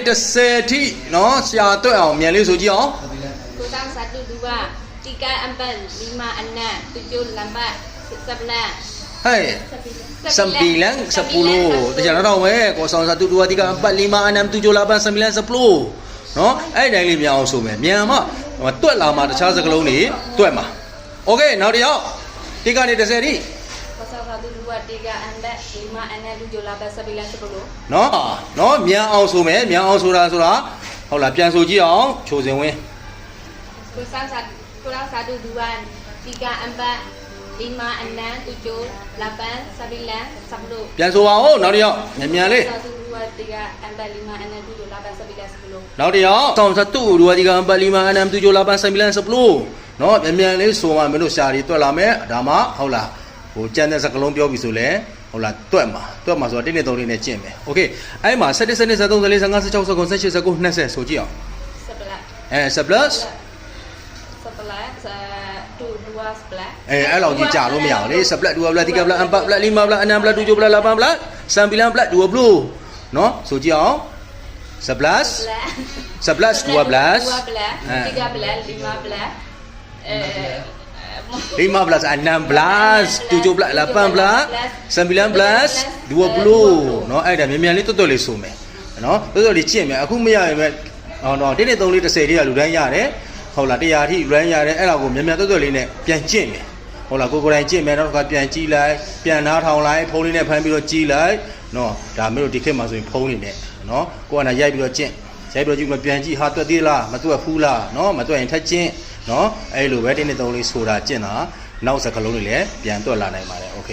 10 နော်ဆရာတွက်အောင်မြန်လေးဆိုကြည့်အောင် kurang 1 2 3 4 5 6 7 8 9 ဟဲ့sembilan sepuluh တရားတော့ဝဲကိုဆောင်စာတူ2 3 4 5 6 7 8 9 10 10နော်အဲ့တိုင်းလေးမြန်အောင်ဆိုမယ်မြန်မှတွက်လာမှတခြားစကားလုံးတွေတွက်မှာโอเคနောက်တစ်ယောက်ဒီကနေ10ထိ kurang 1 2 3 4 5 6 7 8 9 10 နော်မြန်အောင်ဆိုမယ်မြန်အောင်ဆိုတာဟုတ်လားပြန်ဆိုကြည့်အောင်ချိုစင်ဝင်း kurang 1 2 3 4 5 6 7 8 9 10 ပြန်ဆိုပါဦးနောက်တစ်ယောက်မြန်လေး 1 2 3 4 5 6 7 8 9 10 နောက်တစ်ယောက်ဆောင်စတူ2 3 4 5 6 7 8 9 10နော်မြန်လေးဆိုမှမင်းတို့ရှာတွေတွက်လာမယ်ဒါမှဟုတ်လားဟိုကြမ်းတဲ့စကလုံးပြောပြီဆိုလဲဟုတ်လားတွက်မှာဆိုတာ1 2 3လေးနဲ့ကျင့်မယ်โอเคအဲ့မှာ17 17 13 14 15 16 19 18 19 20ဆိုကြည့်အောင် 10 plus အဲ့လောက်ကြီးကြာလို့မရဘူးလေ10 plus 2 plus 3 plus 4 plus 5 plus 5 plus 6 plus 7 plus 8 plus 9 plus 10 plus နော်ဆိုကြည့်အောင်10 plus 10 plus 2 plus 3 plus 5 plus 5 plus 6 plus 7 plus 8 plus 9 plus 20နော်အဲ့ဒါမြန်လေးတွတ်လေးဆိုမယ်နော်တွတ်လေးကျင့်မယ်အခုမရရင်ပဲ1 2 3 4 10တိကလူတိုင်းရတယ်ဟုတ်လား100ထိ run ရတယ်အဲ့ဒါကိုမြန်တွတ်လေးနဲ့ပြန်ကျင့်မယ်ဟုတ်လားကိုယ်တိုင်ကျင့်မယ်နောက်တစ်ခါပြန်ကြည့်လိုက်ပြန်နားထောင်လိုက်ဖုန်းလေးနဲ့ဖမ်းပြီးတော့ကြည့်လိုက်နော်ဒါမျိုးတို့ဒီခေတ်မှာဆိုရင်ဖုန်းနေနဲ့နော်ကိုယ်ကရိုက်ပြီးတော့ကျင့်ရိုက်ပြီးတော့ကြည့်ပြန်ကြည့်ဟာတွက်သေးလားမတွက်ဘူးလားနော်မတွက်ရင်ထက်ကျင့်နော်အဲ့လိုပဲ1 2 3လေးဆိုတာကျင့်တာနောက်စကလုံးတွေလည်းပြန်တွက်လာနိုင်ပါတယ်โอเค